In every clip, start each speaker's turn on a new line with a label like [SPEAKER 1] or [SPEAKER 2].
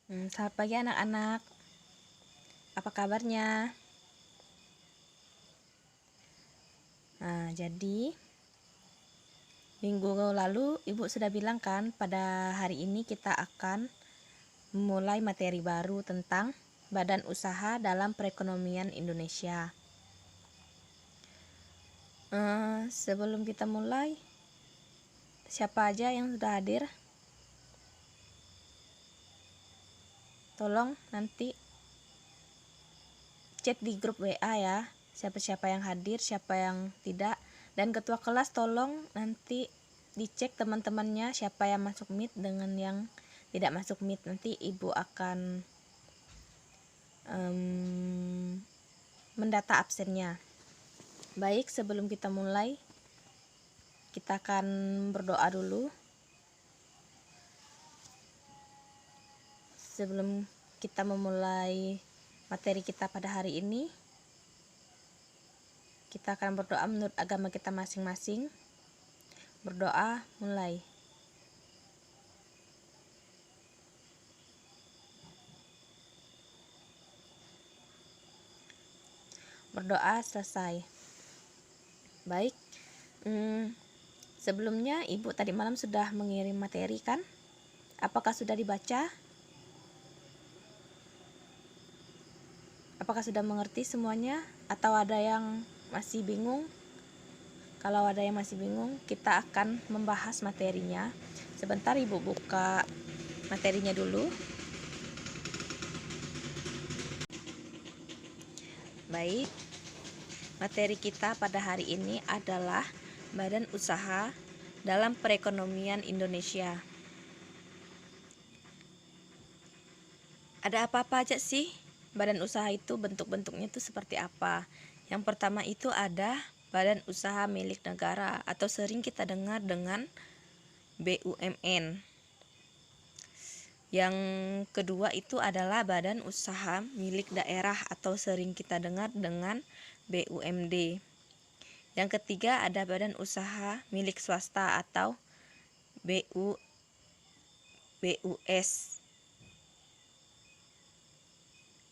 [SPEAKER 1] Selamat pagi anak-anak, apa kabarnya? Jadi minggu lalu Ibu sudah bilang kan, pada hari ini kita akan memulai materi baru tentang badan usaha dalam perekonomian Indonesia. Sebelum kita mulai, siapa aja yang sudah hadir? Tolong nanti chat di grup WA ya, siapa-siapa yang hadir, siapa yang tidak. Dan ketua kelas tolong nanti dicek teman-temannya siapa yang masuk meet dengan yang tidak masuk meet. Nanti ibu akan mendata absennya. Baik, sebelum kita mulai, kita akan berdoa dulu. Sebelum kita memulai materi kita pada hari ini, kita akan berdoa menurut agama kita masing-masing. Berdoa, mulai. Berdoa, selesai. Baik, sebelumnya Ibu tadi malam sudah mengirim materi kan? Apakah sudah dibaca? Apakah sudah mengerti semuanya? Atau ada yang masih bingung? Kalau ada yang masih bingung, kita akan membahas materinya. Sebentar Ibu buka materinya dulu. Baik, materi kita pada hari ini adalah badan usaha dalam perekonomian Indonesia. Ada apa-apa aja sih? Badan usaha itu bentuk-bentuknya itu seperti apa? Yang pertama itu ada badan usaha milik negara atau sering kita dengar dengan BUMN. Yang kedua itu adalah badan usaha milik daerah atau sering kita dengar dengan BUMD. Yang ketiga ada badan usaha milik swasta atau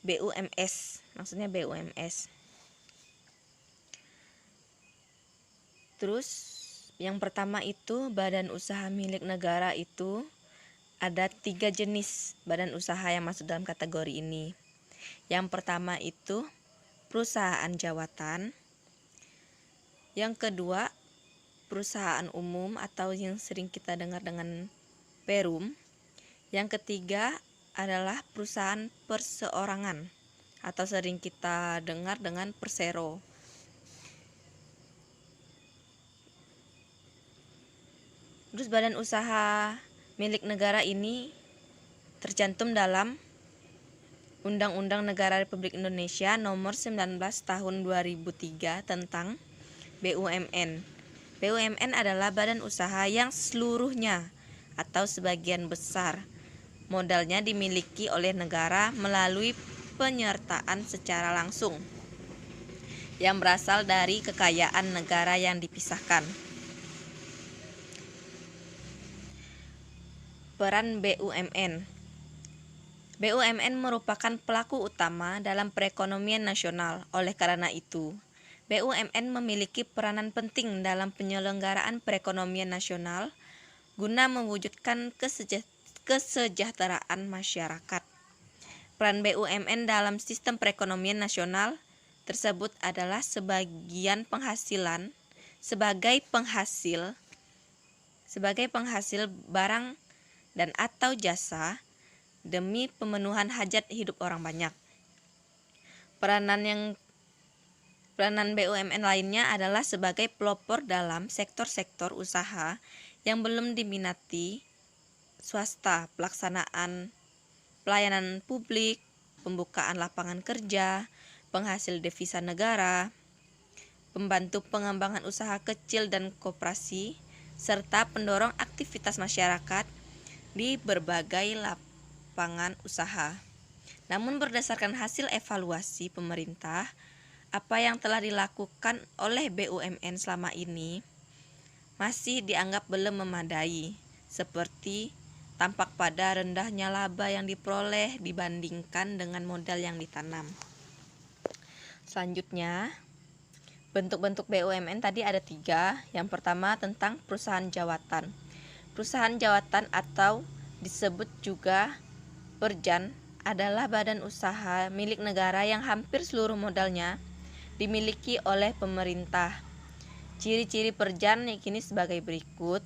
[SPEAKER 1] BUMS, maksudnya BUMS. Terus yang pertama itu badan usaha milik negara itu ada 3 jenis badan usaha yang masuk dalam kategori ini. Yang pertama itu perusahaan jawatan. Yang kedua perusahaan umum atau yang sering kita dengar dengan perum. Yang ketiga adalah perusahaan perseorangan atau sering kita dengar dengan persero. Terus badan usaha milik negara ini tercantum dalam Undang-Undang Negara Republik Indonesia Nomor 19 Tahun 2003 tentang BUMN. BUMN adalah badan usaha yang seluruhnya atau sebagian besar modalnya dimiliki oleh negara melalui penyertaan secara langsung yang berasal dari kekayaan negara yang dipisahkan. Peran BUMN. BUMN merupakan pelaku utama dalam perekonomian nasional. Oleh karena itu, BUMN memiliki peranan penting dalam penyelenggaraan perekonomian nasional guna mewujudkan kesejahteraan masyarakat. Peran BUMN dalam sistem perekonomian nasional tersebut adalah sebagai penghasil barang dan atau jasa demi pemenuhan hajat hidup orang banyak. Peranan BUMN lainnya adalah sebagai pelopor dalam sektor-sektor usaha yang belum diminati swasta, pelaksanaan pelayanan publik, pembukaan lapangan kerja, penghasil devisa negara, pembantu pengembangan usaha kecil dan koperasi, serta pendorong aktivitas masyarakat di berbagai lapangan usaha. Namun berdasarkan hasil evaluasi pemerintah, apa yang telah dilakukan oleh BUMN selama ini masih dianggap belum memadai, seperti tampak pada rendahnya laba yang diperoleh dibandingkan dengan modal yang ditanam. Selanjutnya, bentuk-bentuk BUMN tadi ada 3. Yang pertama tentang perusahaan jawatan. Perusahaan jawatan atau disebut juga Perjan adalah badan usaha milik negara yang hampir seluruh modalnya dimiliki oleh pemerintah. Ciri-ciri Perjan kini sebagai berikut.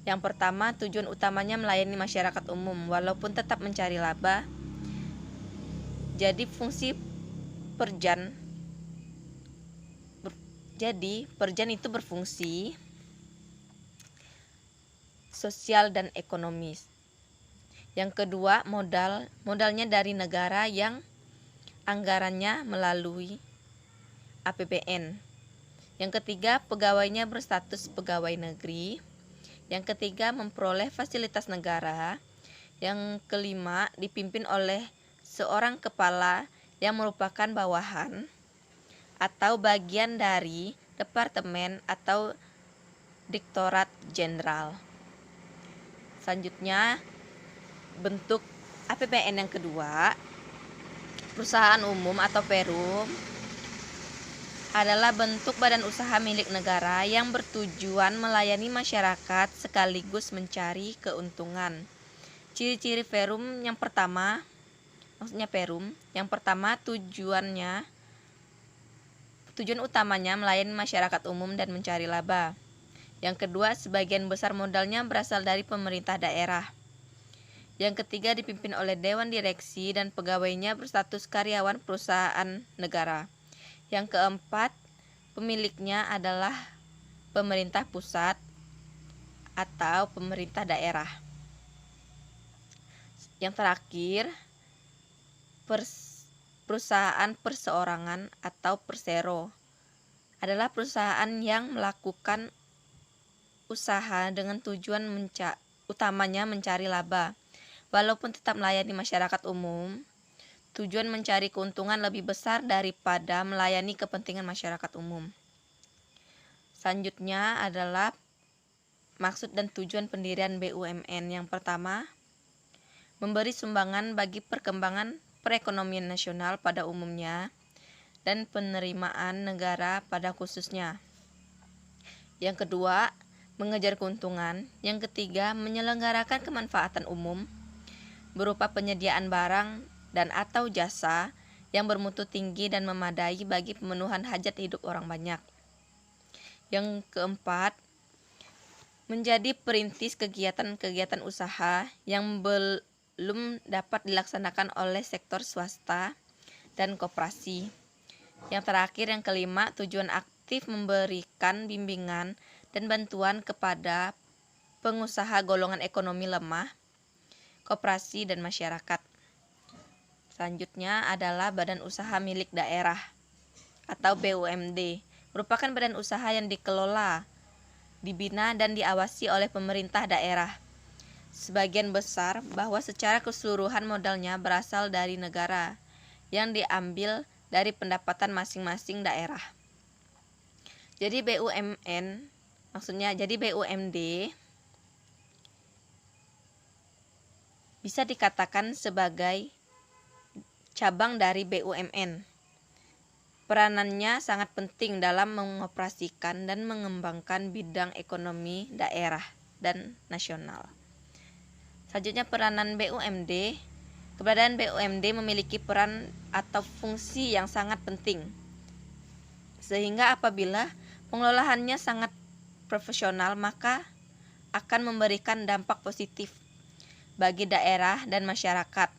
[SPEAKER 1] Yang pertama, tujuan utamanya melayani masyarakat umum walaupun tetap mencari laba. Jadi Perjan itu berfungsi sosial dan ekonomis. Yang kedua, modalnya dari negara yang anggarannya melalui APBN. Yang ketiga, pegawainya berstatus pegawai negeri. Yang ketiga, memperoleh fasilitas negara. Yang kelima, dipimpin oleh seorang kepala yang merupakan bawahan atau bagian dari departemen atau direktorat jenderal. Selanjutnya, bentuk APBN yang kedua, perusahaan umum atau Perum, adalah bentuk badan usaha milik negara yang bertujuan melayani masyarakat sekaligus mencari keuntungan. Ciri-ciri Perum yang pertama, tujuan utamanya melayani masyarakat umum dan mencari laba. Yang kedua, sebagian besar modalnya berasal dari pemerintah daerah. Yang ketiga, dipimpin oleh dewan direksi dan pegawainya berstatus karyawan perusahaan negara. Yang keempat, pemiliknya adalah pemerintah pusat atau pemerintah daerah. Yang terakhir, perusahaan perseorangan atau persero adalah perusahaan yang melakukan usaha dengan tujuan utamanya mencari laba. Walaupun tetap melayani masyarakat umum, tujuan mencari keuntungan lebih besar daripada melayani kepentingan masyarakat umum. Selanjutnya adalah maksud dan tujuan pendirian BUMN. Yang pertama, memberi sumbangan bagi perkembangan perekonomian nasional pada umumnya dan penerimaan negara pada khususnya. Yang kedua, mengejar keuntungan. Yang ketiga, menyelenggarakan kemanfaatan umum berupa penyediaan barang dan atau jasa yang bermutu tinggi dan memadai bagi pemenuhan hajat hidup orang banyak. Yang keempat, menjadi perintis kegiatan-kegiatan usaha yang belum dapat dilaksanakan oleh sektor swasta dan koperasi. Yang terakhir, yang kelima, tujuan aktif memberikan bimbingan dan bantuan kepada pengusaha golongan ekonomi lemah, koperasi, dan masyarakat. Selanjutnya adalah badan usaha milik daerah atau BUMD. Merupakan badan usaha yang dikelola, dibina, dan diawasi oleh pemerintah daerah. Sebagian besar bahwa secara keseluruhan modalnya berasal dari negara yang diambil dari pendapatan masing-masing daerah. Jadi BUMD bisa dikatakan sebagai cabang dari BUMN. Peranannya sangat penting dalam mengoperasikan dan mengembangkan bidang ekonomi daerah dan nasional. Selanjutnya, peranan BUMD. Keberadaan BUMD memiliki peran atau fungsi yang sangat penting, sehingga apabila pengelolaannya sangat profesional, maka akan memberikan dampak positif bagi daerah dan masyarakat.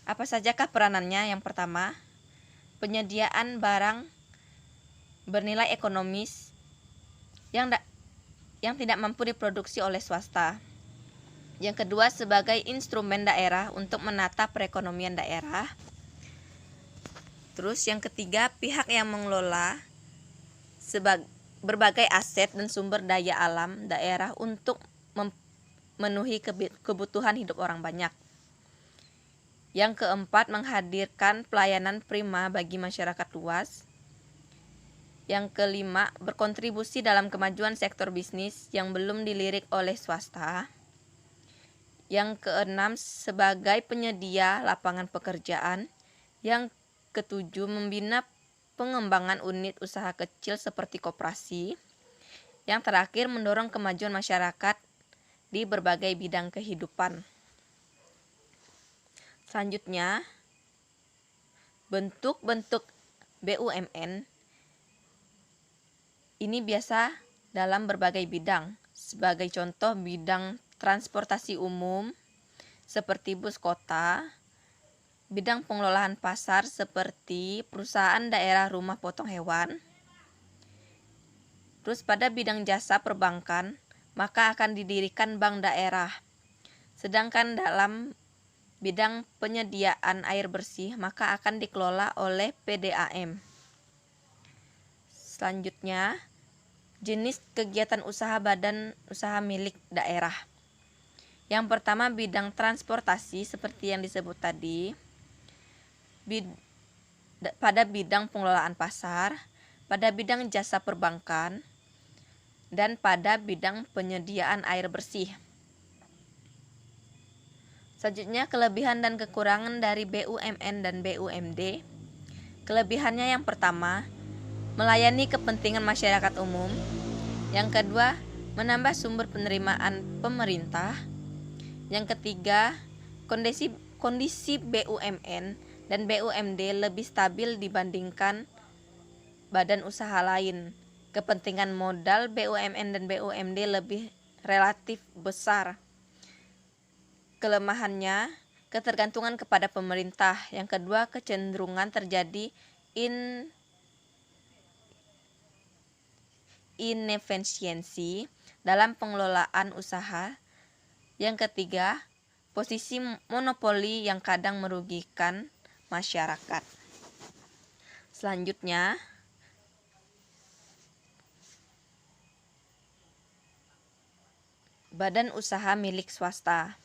[SPEAKER 1] Apa sajakah peranannya? Yang pertama, penyediaan barang bernilai ekonomis yang tidak mampu diproduksi oleh swasta. Yang kedua, sebagai instrumen daerah untuk menata perekonomian daerah. Terus yang ketiga, pihak yang mengelola berbagai aset dan sumber daya alam daerah untuk memenuhi kebutuhan hidup orang banyak. Yang keempat, menghadirkan pelayanan prima bagi masyarakat luas. Yang kelima, berkontribusi dalam kemajuan sektor bisnis yang belum dilirik oleh swasta. Yang keenam, sebagai penyedia lapangan pekerjaan. Yang ketujuh, membina pengembangan unit usaha kecil seperti koperasi. Yang terakhir, mendorong kemajuan masyarakat di berbagai bidang kehidupan. Selanjutnya, bentuk-bentuk BUMN ini biasa dalam berbagai bidang. Sebagai contoh, bidang transportasi umum seperti bus kota, bidang pengelolaan pasar seperti perusahaan daerah rumah potong hewan. Terus pada bidang jasa perbankan, maka akan didirikan bank daerah. Sedangkan dalam bidang penyediaan air bersih, maka akan dikelola oleh PDAM. Selanjutnya, jenis kegiatan usaha badan usaha milik daerah. Yang pertama, bidang transportasi seperti yang disebut tadi. Pada bidang pengelolaan pasar, pada bidang jasa perbankan, dan pada bidang penyediaan air bersih. Selanjutnya, kelebihan dan kekurangan dari BUMN dan BUMD. Kelebihannya yang pertama, melayani kepentingan masyarakat umum. Yang kedua, menambah sumber penerimaan pemerintah. Yang ketiga, kondisi BUMN dan BUMD lebih stabil dibandingkan badan usaha lain. Kepentingan modal BUMN dan BUMD lebih relatif besar. Kelemahannya, ketergantungan kepada pemerintah. Yang kedua, kecenderungan terjadi inefisiensi dalam pengelolaan usaha. Yang ketiga, posisi monopoli yang kadang merugikan masyarakat. Selanjutnya, badan usaha milik swasta.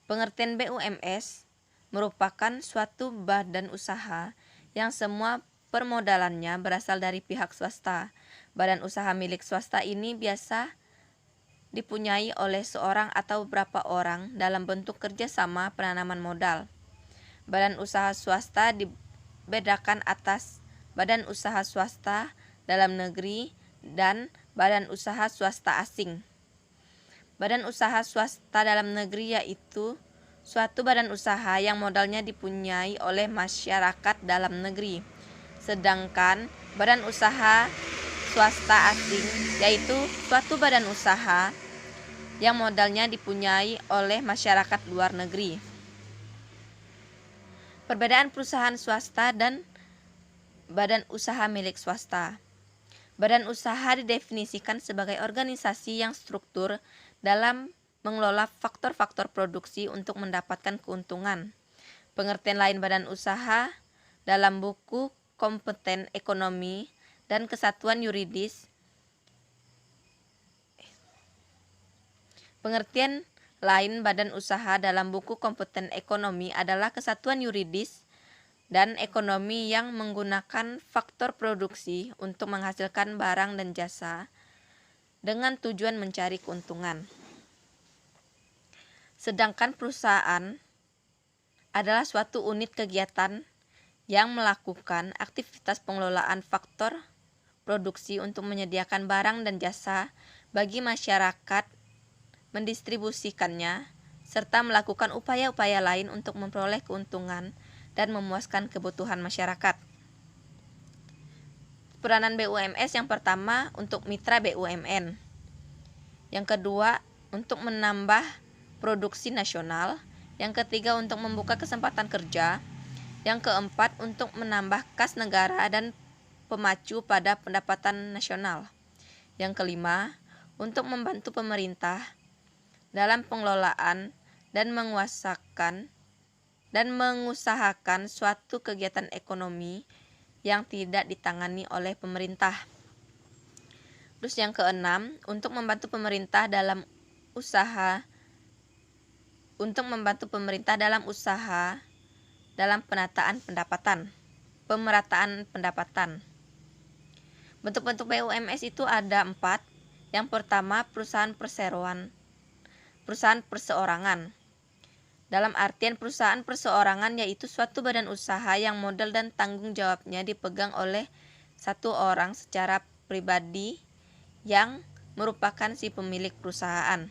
[SPEAKER 1] Pengertian BUMS merupakan suatu badan usaha yang semua permodalannya berasal dari pihak swasta. Badan usaha milik swasta ini biasa dipunyai oleh seorang atau beberapa orang dalam bentuk kerjasama penanaman modal. Badan usaha swasta dibedakan atas badan usaha swasta dalam negeri dan badan usaha swasta asing. Badan usaha swasta dalam negeri yaitu suatu badan usaha yang modalnya dipunyai oleh masyarakat dalam negeri. Sedangkan badan usaha swasta asing yaitu suatu badan usaha yang modalnya dipunyai oleh masyarakat luar negeri. Perbedaan perusahaan swasta dan badan usaha milik swasta. Badan usaha didefinisikan sebagai organisasi yang struktur dalam mengelola faktor-faktor produksi untuk mendapatkan keuntungan. Pengertian lain badan usaha dalam buku Kompeten Ekonomi dan Kesatuan Yuridis. Pengertian lain badan usaha dalam buku Kompeten Ekonomi adalah kesatuan yuridis dan ekonomi yang menggunakan faktor produksi untuk menghasilkan barang dan jasa dengan tujuan mencari keuntungan. Sedangkan perusahaan adalah suatu unit kegiatan yang melakukan aktivitas pengelolaan faktor produksi untuk menyediakan barang dan jasa bagi masyarakat, mendistribusikannya, serta melakukan upaya-upaya lain untuk memperoleh keuntungan dan memuaskan kebutuhan masyarakat. Peranan BUMS yang pertama untuk mitra BUMN. Yang kedua, untuk menambah produksi nasional. Yang ketiga, untuk membuka kesempatan kerja. Yang keempat, untuk menambah kas negara dan pemacu pada pendapatan nasional. Yang kelima, untuk membantu pemerintah dalam pengelolaan dan mengusahakan suatu kegiatan ekonomi yang tidak ditangani oleh pemerintah. Terus yang keenam, untuk membantu pemerintah dalam usaha dalam pemerataan pendapatan. Bentuk-bentuk BUMS itu ada 4. Yang pertama, perusahaan perseroan. perusahaan perseorangan. Dalam artian perusahaan perseorangan yaitu suatu badan usaha yang modal dan tanggung jawabnya dipegang oleh satu orang secara pribadi yang merupakan si pemilik perusahaan.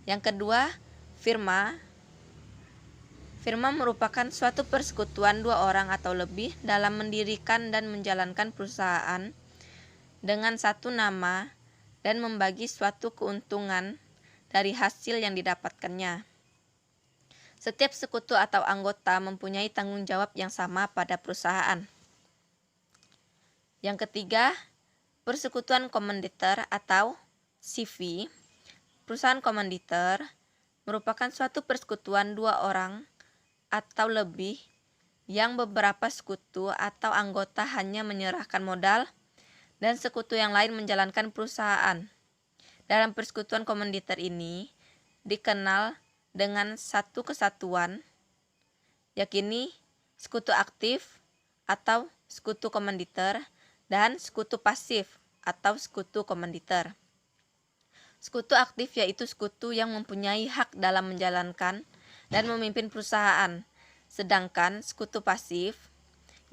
[SPEAKER 1] Yang kedua, firma. Firma merupakan suatu persekutuan dua orang atau lebih dalam mendirikan dan menjalankan perusahaan dengan satu nama dan membagi suatu keuntungan dari hasil yang didapatkannya. Setiap sekutu atau anggota mempunyai tanggung jawab yang sama pada perusahaan. Yang ketiga, persekutuan komanditer atau CV. Perusahaan komanditer merupakan suatu persekutuan dua orang atau lebih yang beberapa sekutu atau anggota hanya menyerahkan modal dan sekutu yang lain menjalankan perusahaan. Dalam persekutuan komanditer ini dikenal dengan satu kesatuan, yakni sekutu aktif atau sekutu komanditer dan sekutu pasif atau sekutu komanditer. Sekutu aktif yaitu sekutu yang mempunyai hak dalam menjalankan dan memimpin perusahaan, sedangkan sekutu pasif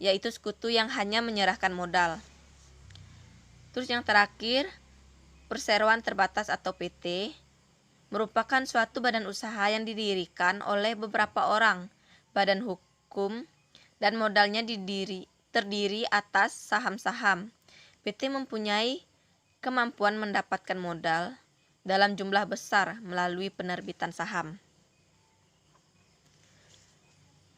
[SPEAKER 1] yaitu sekutu yang hanya menyerahkan modal. Terus yang terakhir, perseroan terbatas atau PT merupakan suatu badan usaha yang didirikan oleh beberapa orang, badan hukum, dan modalnya terdiri atas saham-saham. PT mempunyai kemampuan mendapatkan modal dalam jumlah besar melalui penerbitan saham.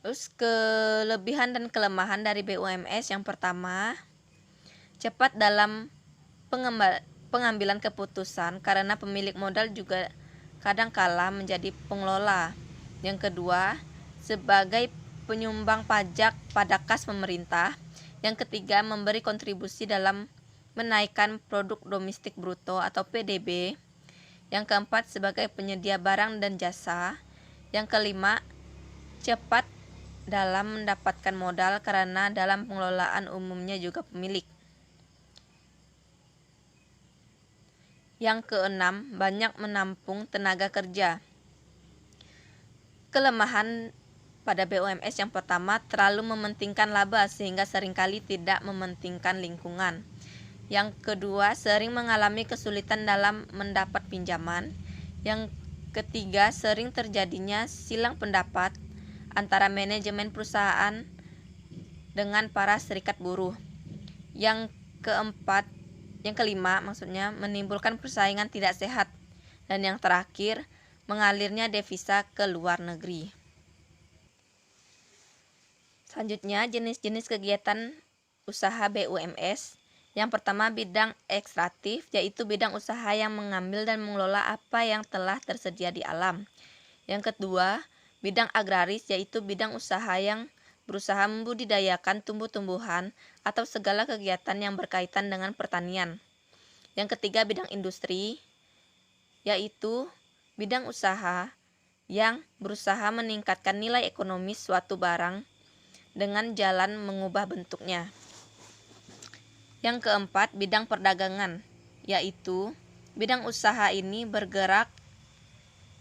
[SPEAKER 1] Terus kelebihan dan kelemahan dari BUMS yang pertama, cepat dalam pengambilan keputusan karena pemilik modal juga kadangkala menjadi pengelola. Yang kedua, sebagai penyumbang pajak pada kas pemerintah. Yang ketiga, memberi kontribusi dalam menaikkan produk domestik bruto atau PDB. Yang keempat, sebagai penyedia barang dan jasa. Yang kelima, cepat dalam mendapatkan modal karena dalam pengelolaan umumnya juga pemilik. Yang keenam, banyak menampung tenaga kerja. Kelemahan pada BUMS yang pertama, terlalu mementingkan laba sehingga seringkali tidak mementingkan lingkungan. Yang kedua, sering mengalami kesulitan dalam mendapat pinjaman. Yang ketiga, sering terjadinya silang pendapat antara manajemen perusahaan dengan para serikat buruh. Yang kelima menimbulkan persaingan tidak sehat. Dan yang terakhir, mengalirnya devisa ke luar negeri. Selanjutnya, jenis-jenis kegiatan usaha BUMS. Yang pertama, bidang ekstraktif, yaitu bidang usaha yang mengambil dan mengelola apa yang telah tersedia di alam. Yang kedua, bidang agraris, yaitu bidang usaha yang berusaha membudidayakan tumbuh-tumbuhan atau segala kegiatan yang berkaitan dengan pertanian. Yang ketiga, bidang industri, yaitu bidang usaha yang berusaha meningkatkan nilai ekonomis suatu barang dengan jalan mengubah bentuknya. Yang keempat, bidang perdagangan, yaitu bidang usaha ini bergerak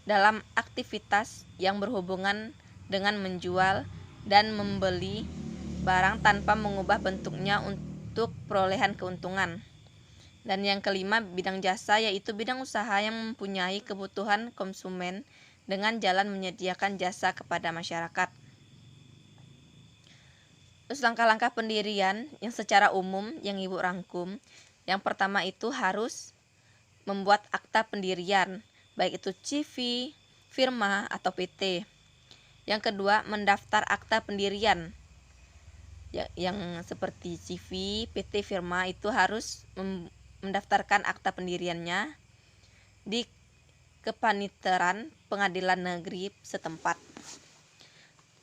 [SPEAKER 1] dalam aktivitas yang berhubungan dengan menjual dan membeli barang tanpa mengubah bentuknya untuk perolehan keuntungan. Dan yang kelima, bidang jasa, yaitu bidang usaha yang mempunyai kebutuhan konsumen dengan jalan menyediakan jasa kepada masyarakat. Terus langkah-langkah pendirian yang secara umum yang Ibu rangkum. Yang pertama itu harus membuat akta pendirian, baik itu CV, firma, atau PT. Yang kedua, mendaftar akta pendirian. Yang seperti CV, PT, firma itu harus mendaftarkan akta pendiriannya di kepaniteran pengadilan negeri setempat.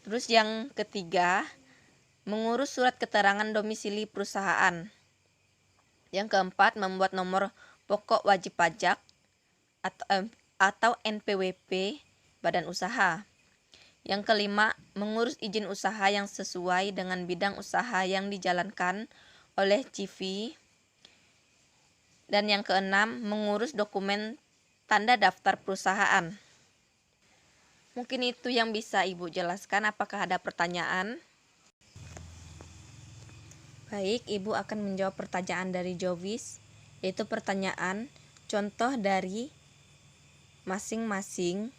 [SPEAKER 1] Terus yang ketiga, mengurus surat keterangan domisili perusahaan. Yang keempat, membuat nomor pokok wajib pajak atau NPWP badan usaha. Yang kelima, mengurus izin usaha yang sesuai dengan bidang usaha yang dijalankan oleh CV. Dan yang keenam, mengurus dokumen tanda daftar perusahaan. Mungkin itu yang bisa Ibu jelaskan. Apakah ada pertanyaan? Baik, Ibu akan menjawab pertanyaan dari Jovis, yaitu pertanyaan contoh dari masing-masing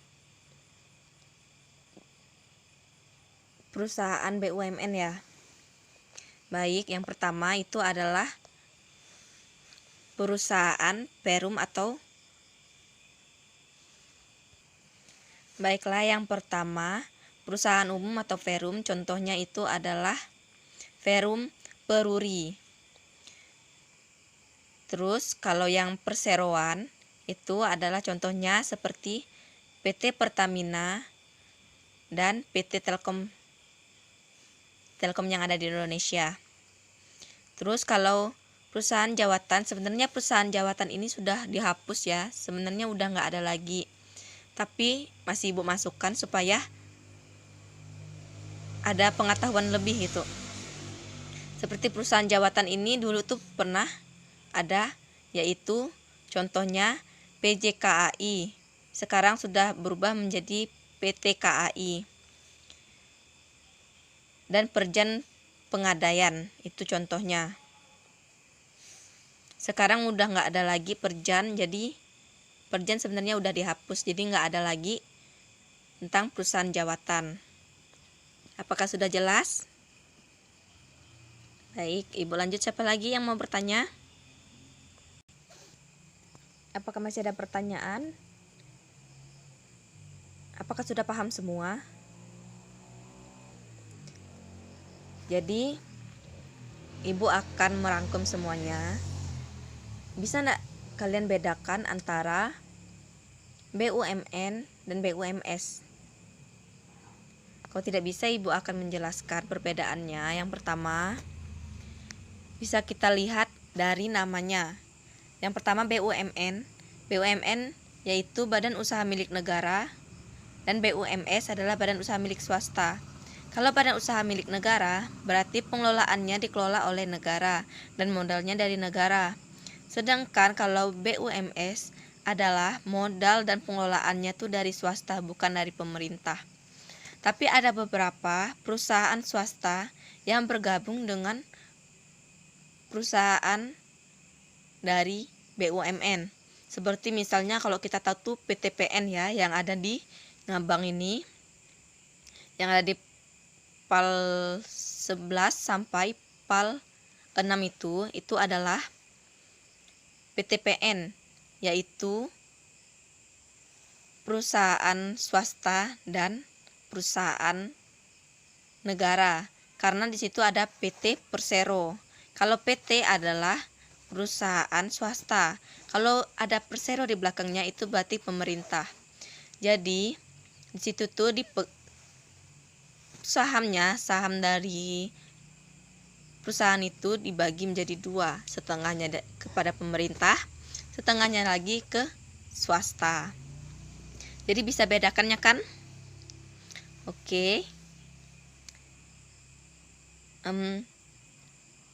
[SPEAKER 1] perusahaan BUMN ya. Baik, yang pertama itu adalah perusahaan Perum atau baiklah, yang pertama perusahaan umum atau Perum, contohnya itu adalah Perum Peruri. Terus kalau yang perseroan itu adalah contohnya seperti PT Pertamina dan PT Telkom yang ada di Indonesia. Terus kalau perusahaan jawatan, sebenarnya perusahaan jawatan ini sudah dihapus ya, sebenarnya udah nggak ada lagi, tapi masih Ibu masukkan supaya ada pengetahuan lebih gitu. Seperti perusahaan jawatan ini dulu tuh pernah ada, yaitu contohnya PJKAI, sekarang sudah berubah menjadi PT KAI. Dan Perjan Pengadaian, itu contohnya. Sekarang udah nggak ada lagi Perjan, jadi Perjan sebenarnya udah dihapus, jadi nggak ada lagi tentang perusahaan jawatan. Apakah sudah jelas? Baik, Ibu lanjut. Siapa lagi yang mau bertanya? Apakah masih ada pertanyaan? Apakah sudah paham semua? Jadi, Ibu akan merangkum semuanya. Bisa nggak kalian bedakan antara BUMN dan BUMS? Kalau tidak bisa, Ibu akan menjelaskan perbedaannya. Yang pertama, bisa kita lihat dari namanya. Yang pertama BUMN. BUMN yaitu Badan Usaha Milik Negara, dan BUMS adalah Badan Usaha Milik Swasta. Kalau badan usaha milik negara, berarti pengelolaannya dikelola oleh negara dan modalnya dari negara. Sedangkan kalau BUMS adalah modal dan pengelolaannya tuh dari swasta, bukan dari pemerintah. Tapi ada beberapa perusahaan swasta yang bergabung dengan perusahaan dari BUMN. Seperti misalnya kalau kita tahu tuh PTPN ya, yang ada di Ngabang ini, yang ada di PAL 11 sampai PAL 6 itu adalah PTPN, yaitu perusahaan swasta dan perusahaan negara. Karena di situ ada PT Persero. Kalau PT adalah perusahaan swasta. Kalau ada Persero di belakangnya itu berarti pemerintah. Jadi di situ tuh saham dari perusahaan itu dibagi menjadi dua, setengahnya kepada pemerintah, setengahnya lagi ke swasta. Jadi bisa bedakannya kan? Oke.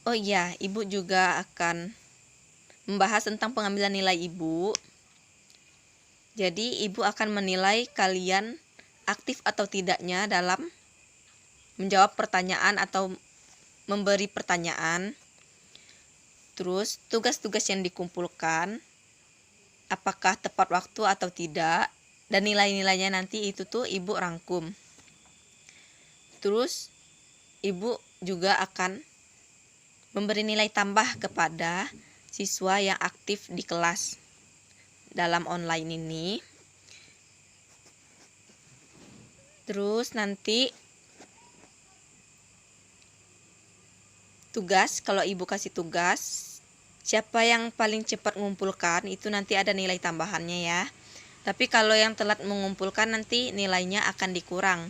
[SPEAKER 1] Oh iya, Ibu juga akan membahas tentang pengambilan nilai Ibu. Jadi Ibu akan menilai kalian aktif atau tidaknya dalam menjawab pertanyaan atau memberi pertanyaan. Terus tugas-tugas yang dikumpulkan, apakah tepat waktu atau tidak, dan nilai-nilainya nanti itu tuh Ibu rangkum. Terus Ibu juga akan memberi nilai tambah kepada siswa yang aktif di kelas dalam online ini. Terus nanti tugas, kalau Ibu kasih tugas, siapa yang paling cepat mengumpulkan itu nanti ada nilai tambahannya ya. Tapi kalau yang telat mengumpulkan nanti nilainya akan dikurang.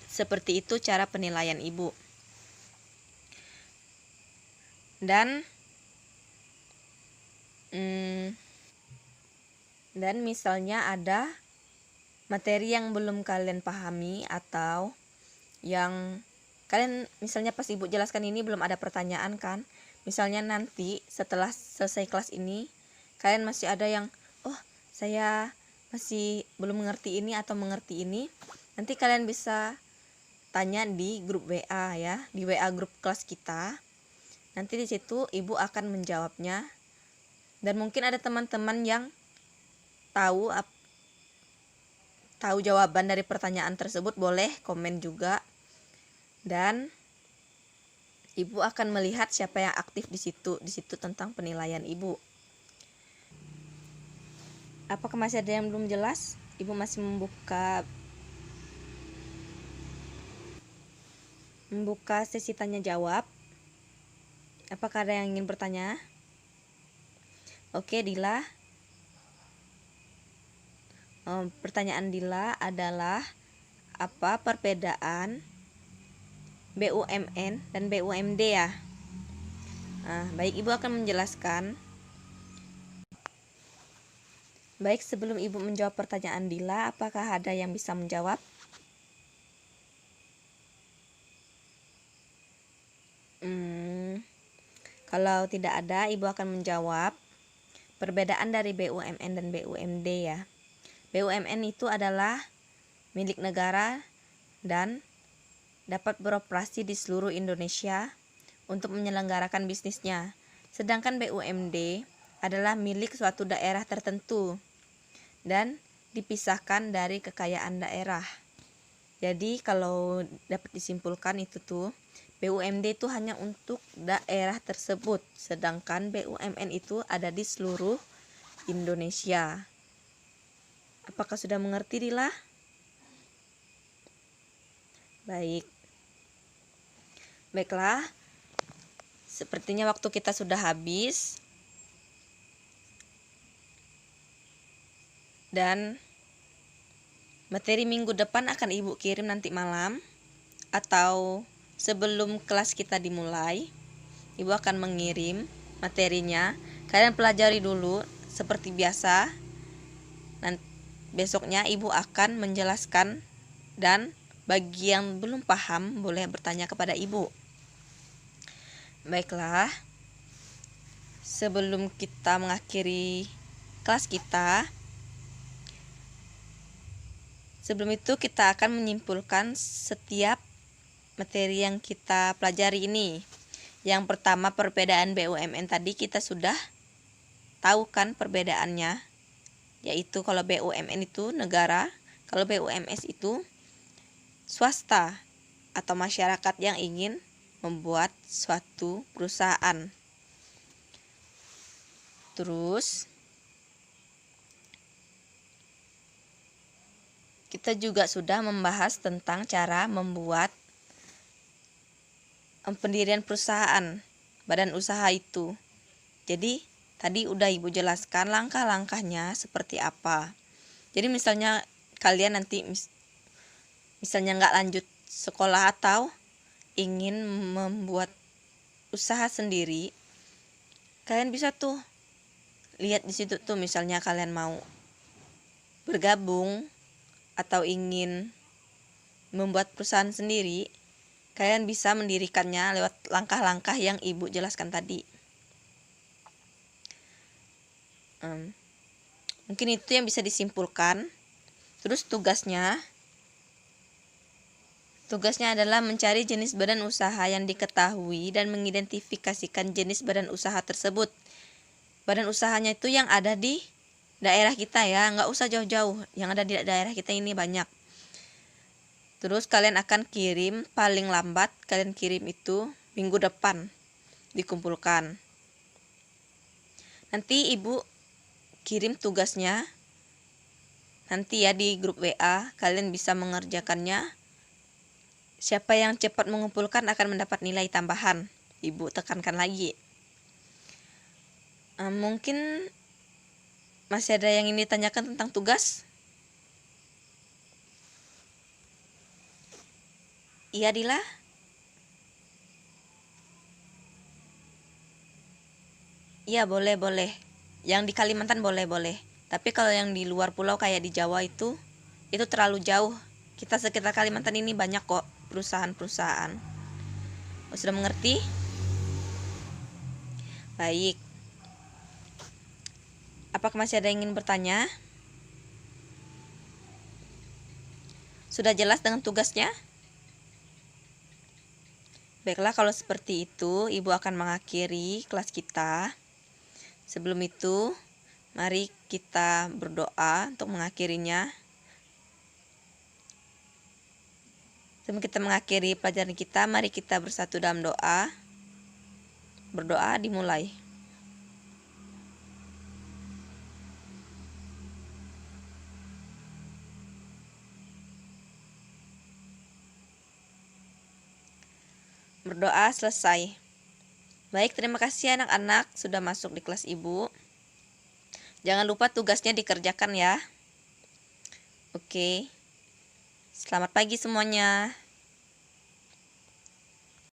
[SPEAKER 1] Seperti itu cara penilaian Ibu. Dan misalnya ada materi yang belum kalian pahami atau yang kalian misalnya pas Ibu jelaskan ini belum ada pertanyaan kan, misalnya nanti setelah selesai kelas ini kalian masih ada yang saya masih belum mengerti ini atau mengerti ini, nanti kalian bisa tanya di grup WA ya, di WA grup kelas kita. Nanti di situ ibu akan menjawabnya. Dan mungkin ada teman-teman yang tahu jawaban dari pertanyaan tersebut, boleh komen juga. Dan ibu akan melihat siapa yang aktif di situ. Di situ tentang penilaian ibu. Apakah masih ada yang belum jelas? Ibu masih membuka sesi tanya jawab. Apakah ada yang ingin bertanya? Oke, Dila. Pertanyaan Dila adalah apa perbedaan BUMN dan BUMD ya? Baik, Ibu akan menjelaskan. Baik, sebelum Ibu menjawab pertanyaan Dila, apakah ada yang bisa menjawab? Kalau tidak ada, Ibu akan menjawab perbedaan dari BUMN dan BUMD ya. BUMN itu adalah milik negara dan dapat beroperasi di seluruh Indonesia untuk menyelenggarakan bisnisnya. Sedangkan BUMD adalah milik suatu daerah tertentu dan dipisahkan dari kekayaan daerah. Jadi kalau dapat disimpulkan itu tuh, BUMD itu hanya untuk daerah tersebut, sedangkan BUMN itu ada di seluruh Indonesia. Apakah sudah mengerti, Dila? Baiklah, sepertinya waktu kita sudah habis. Dan materi minggu depan akan Ibu kirim nanti malam atau sebelum kelas kita dimulai. Ibu akan mengirim materinya. Kalian pelajari dulu seperti biasa. Nanti besoknya Ibu akan menjelaskan, dan bagi yang belum paham boleh bertanya kepada Ibu. Baiklah, sebelum kita mengakhiri kelas kita, sebelum itu kita akan menyimpulkan setiap materi yang kita pelajari ini. Yang pertama, perbedaan BUMN tadi kita sudah tahu kan perbedaannya, yaitu kalau BUMN itu negara, kalau BUMS itu swasta atau masyarakat yang ingin membuat suatu perusahaan. Terus kita juga sudah membahas tentang cara membuat pendirian perusahaan, badan usaha itu. Jadi tadi udah Ibu jelaskan langkah-langkahnya seperti apa. Jadi misalnya kalian nanti misalnya nggak lanjut sekolah atau ingin membuat usaha sendiri, kalian bisa tuh lihat di situ tuh, misalnya kalian mau bergabung atau ingin membuat perusahaan sendiri, kalian bisa mendirikannya lewat langkah-langkah yang Ibu jelaskan tadi. Mungkin itu yang bisa disimpulkan. Terus tugasnya adalah mencari jenis badan usaha yang diketahui dan mengidentifikasikan jenis badan usaha tersebut. Badan usahanya itu yang ada di daerah kita ya, nggak usah jauh-jauh, yang ada di daerah kita ini banyak. Terus kalian akan kirim, paling lambat kalian kirim itu minggu depan dikumpulkan. Nanti Ibu kirim tugasnya nanti ya di grup WA, kalian bisa mengerjakannya. Siapa yang cepat mengumpulkan akan mendapat nilai tambahan. Ibu tekankan lagi. Mungkin masih ada yang ingin ditanyakan tentang tugas? Iya, Dila? Iya, boleh. Yang di Kalimantan boleh. Tapi kalau yang di luar pulau kayak di Jawa itu terlalu jauh. Kita sekitar Kalimantan ini banyak kok perusahaan-perusahaan. Sudah mengerti? Baik. Apakah masih ada yang ingin bertanya? Sudah jelas dengan tugasnya? Baiklah, kalau seperti itu, Ibu akan mengakhiri kelas kita. Sebelum itu, mari kita berdoa untuk mengakhirinya. Sebelum kita mengakhiri pelajaran kita, mari kita bersatu dalam doa. Berdoa dimulai. Berdoa selesai. Baik, terima kasih anak-anak sudah masuk di kelas Ibu. Jangan lupa tugasnya dikerjakan ya. Oke. Selamat pagi semuanya.